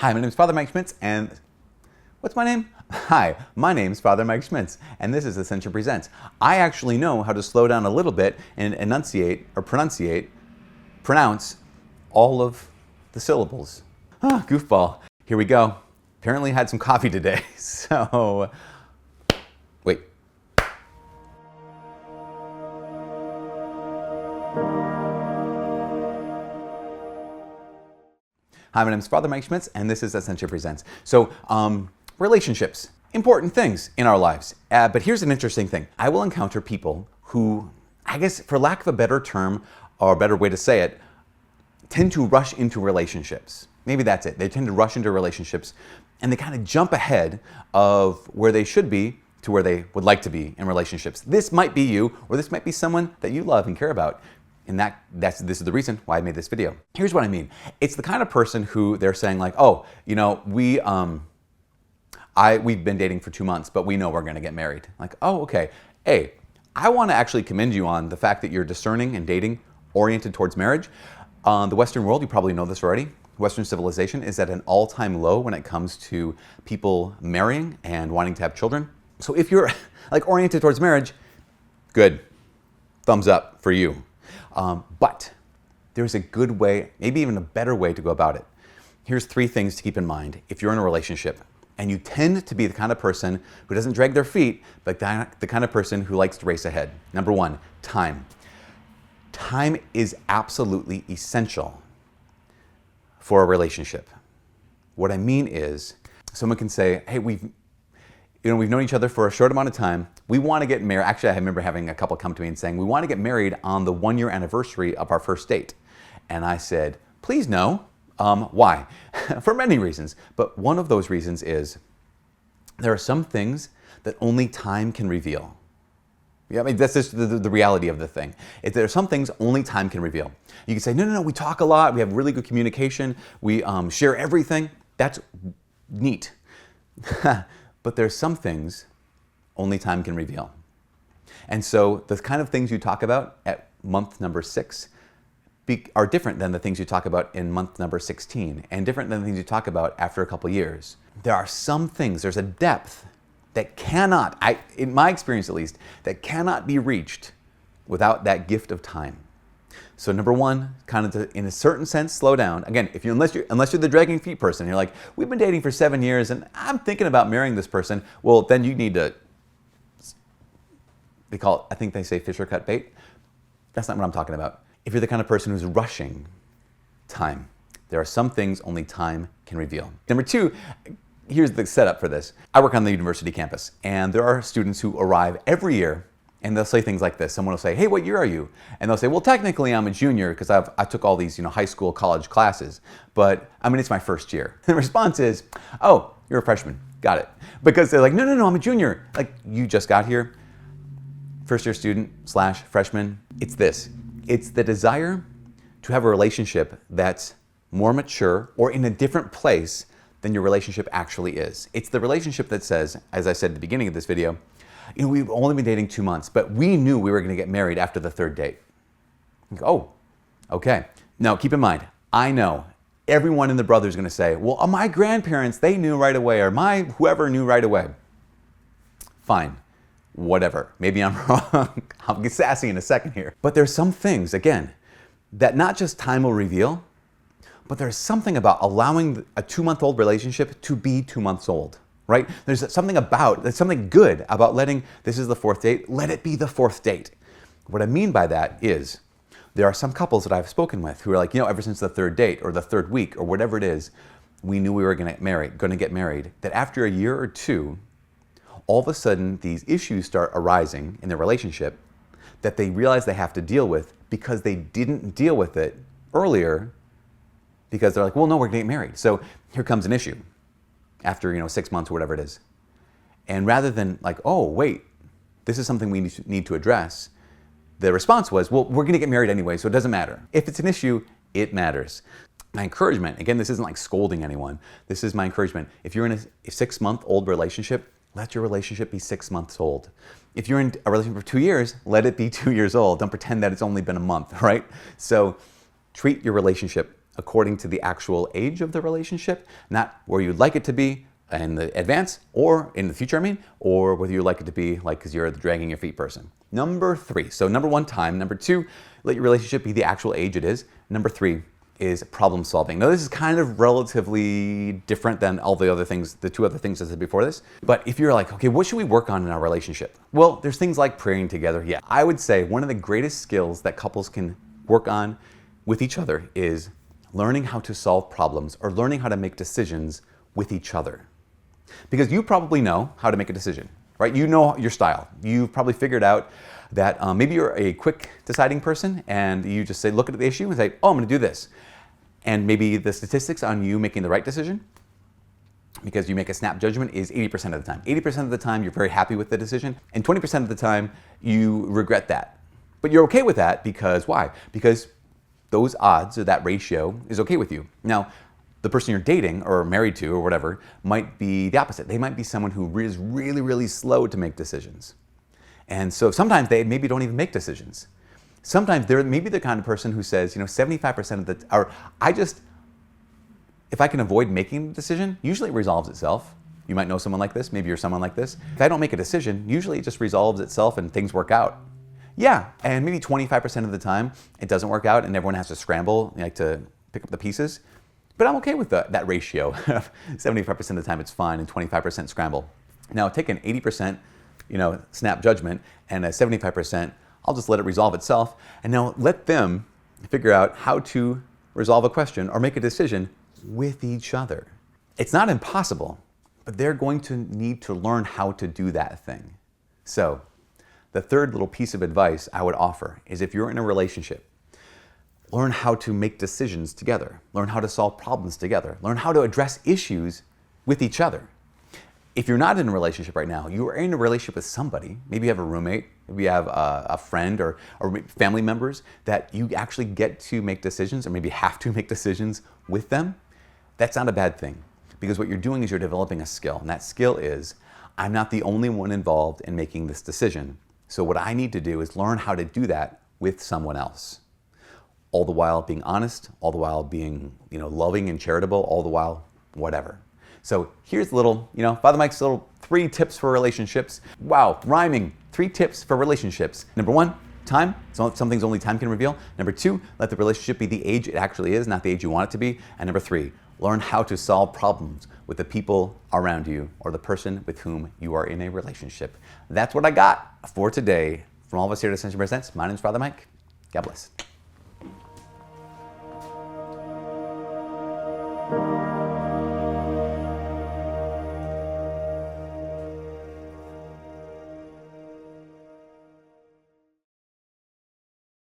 Hi, my name is Father Mike Schmitz, and what's my name? Hi, my name's Father Mike Schmitz, and this is Ascension Presents. I actually know how to slow down a little bit and pronounce all of the syllables. Goofball. Here we go. Apparently had some coffee today, so wait. Hi, my name is Father Mike Schmitz, and this is Ascension Presents. So, relationships, important things in our lives. But here's an interesting thing. I will encounter people who, I guess, for lack of a better term or a better way to say it, tend to rush into relationships. Maybe that's it. They tend to rush into relationships, and they kind of jump ahead of where they should be to where they would like to be in relationships. This might be you, or this might be someone that you love and care about. And this is the reason why I made this video. Here's what I mean. It's the kind of person who they're saying like, oh, you know, we've been dating for 2 months, but we know we're gonna get married. Like, oh, okay. Hey, I wanna actually commend you on the fact that you're discerning and dating oriented towards marriage. The Western world, you probably know this already, Western civilization is at an all-time low when it comes to people marrying and wanting to have children. So if you're like oriented towards marriage, good, thumbs up for you. But there's a good way, maybe even a better way to go about it. Here's 3 things to keep in mind if you're in a relationship and you tend to be the kind of person who doesn't drag their feet, but the kind of person who likes to race ahead. Number 1, time. Time is absolutely essential for a relationship. What I mean is, someone can say, hey, we've known each other for a short amount of time. We want to get married. Actually, I remember having a couple come to me and saying, we want to get married on the 1-year anniversary of our first date. And I said, please no. Why? For many reasons. But one of those reasons is there are some things that only time can reveal. Yeah, I mean, that's just the reality of the thing. There are some things only time can reveal. You can say, no, we talk a lot. We have really good communication. We share everything. That's neat. But there's some things only time can reveal. And so the kind of things you talk about at month number 6 are different than the things you talk about in month number 16 and different than the things you talk about after a couple years. There are some things, there's a depth that cannot, in my experience at least, that cannot be reached without that gift of time. So number 1, kind of in a certain sense, slow down. Again, unless you're the dragging feet person, you're like, we've been dating for 7 years and I'm thinking about marrying this person. Well, then you need to, I think they say fish or cut bait. That's not what I'm talking about. If you're the kind of person who's rushing time, there are some things only time can reveal. Number 2, here's the setup for this. I work on the university campus and there are students who arrive every year and they'll say things like this. Someone will say, hey, what year are you? And they'll say, well, technically I'm a junior because I took all these high school, college classes, but it's my first year. The response is, oh, you're a freshman. Got it. Because they're like, no, I'm a junior. Like, you just got here. First year student / freshman. It's this. It's the desire to have a relationship that's more mature or in a different place than your relationship actually is. It's the relationship that says, as I said at the beginning of this video, we've only been dating 2 months, but we knew we were going to get married after the 3rd date. Oh, okay. Now, keep in mind, I know everyone in the brother is going to say, well, my grandparents, they knew right away, or my whoever knew right away. Fine, whatever. Maybe I'm wrong. I'll get sassy in a second here. But there's some things, again, that not just time will reveal, but there's something about allowing a 2-month-old relationship to be 2 months old. Right? There's something good about letting, this is the 4th date, let it be the 4th date. What I mean by that is, there are some couples that I've spoken with who are like, ever since the 3rd date or the 3rd week or whatever it is, we knew we were going to get married, that after a year or 2, all of a sudden these issues start arising in their relationship that they realize they have to deal with because they didn't deal with it earlier because they're like, well, no, we're going to get married. So here comes an issue. After 6 months or whatever it is. And rather than like, oh, wait, this is something we need to address, the response was, well, we're going to get married anyway, so it doesn't matter. If it's an issue, it matters. My encouragement, again, this isn't like scolding anyone. This is my encouragement. If you're in a 6-month-old relationship, let your relationship be 6 months old. If you're in a relationship for 2 years, let it be 2 years old. Don't pretend that it's only been a month, right? So treat your relationship according to the actual age of the relationship, not where you'd like it to be in the advance or in the future, or whether you like it to be like because you're the dragging your feet person. Number 3. So number 1, time. Number 2, let your relationship be the actual age it is. Number 3 is problem solving. Now this is kind of relatively different than all the other things, the 2 other things I said before this. But if you're like, okay, what should we work on in our relationship? Well, there's things like praying together. Yeah, I would say one of the greatest skills that couples can work on with each other is learning how to solve problems or learning how to make decisions with each other. Because you probably know how to make a decision, right? You know your style. You've probably figured out that maybe you're a quick deciding person and you just say, look at the issue and say, oh, I'm gonna do this. And maybe the statistics on you making the right decision, because you make a snap judgment, is 80% of the time. 80% of the time you're very happy with the decision, and 20% of the time you regret that. But you're okay with that because why? Because those odds or that ratio is okay with you. Now, the person you're dating or married to or whatever might be the opposite. They might be someone who is really, really slow to make decisions. And so sometimes they maybe don't even make decisions. Sometimes they're maybe the kind of person who says, 75% of the, or if I can avoid making a decision, usually it resolves itself. You might know someone like this, maybe you're someone like this. If I don't make a decision, usually it just resolves itself and things work out. Yeah, and maybe 25% of the time it doesn't work out and everyone has to scramble to pick up the pieces. But I'm okay with that ratio. 75% of the time it's fine and 25% scramble. Now take an 80%, snap judgment and a 75%, I'll just let it resolve itself. And now let them figure out how to resolve a question or make a decision with each other. It's not impossible, but they're going to need to learn how to do that thing. So the third little piece of advice I would offer is if you're in a relationship, learn how to make decisions together, learn how to solve problems together, learn how to address issues with each other. If you're not in a relationship right now, you are in a relationship with somebody, maybe you have a roommate, maybe you have a friend or family members that you actually get to make decisions or maybe have to make decisions with them, that's not a bad thing. Because what you're doing is you're developing a skill, and that skill is, I'm not the only one involved in making this decision. So what I need to do is learn how to do that with someone else. All the while being honest, all the while being loving and charitable, all the while whatever. So here's a little, Father Mike's little 3 tips for relationships. Wow, rhyming. 3 tips for relationships. Number 1, time. Some things only time can reveal. Number 2, let the relationship be the age it actually is, not the age you want it to be. And number 3, learn how to solve problems with the people around you or the person with whom you are in a relationship. That's what I got for today. From all of us here at Ascension Presents, my name's Father Mike. God bless.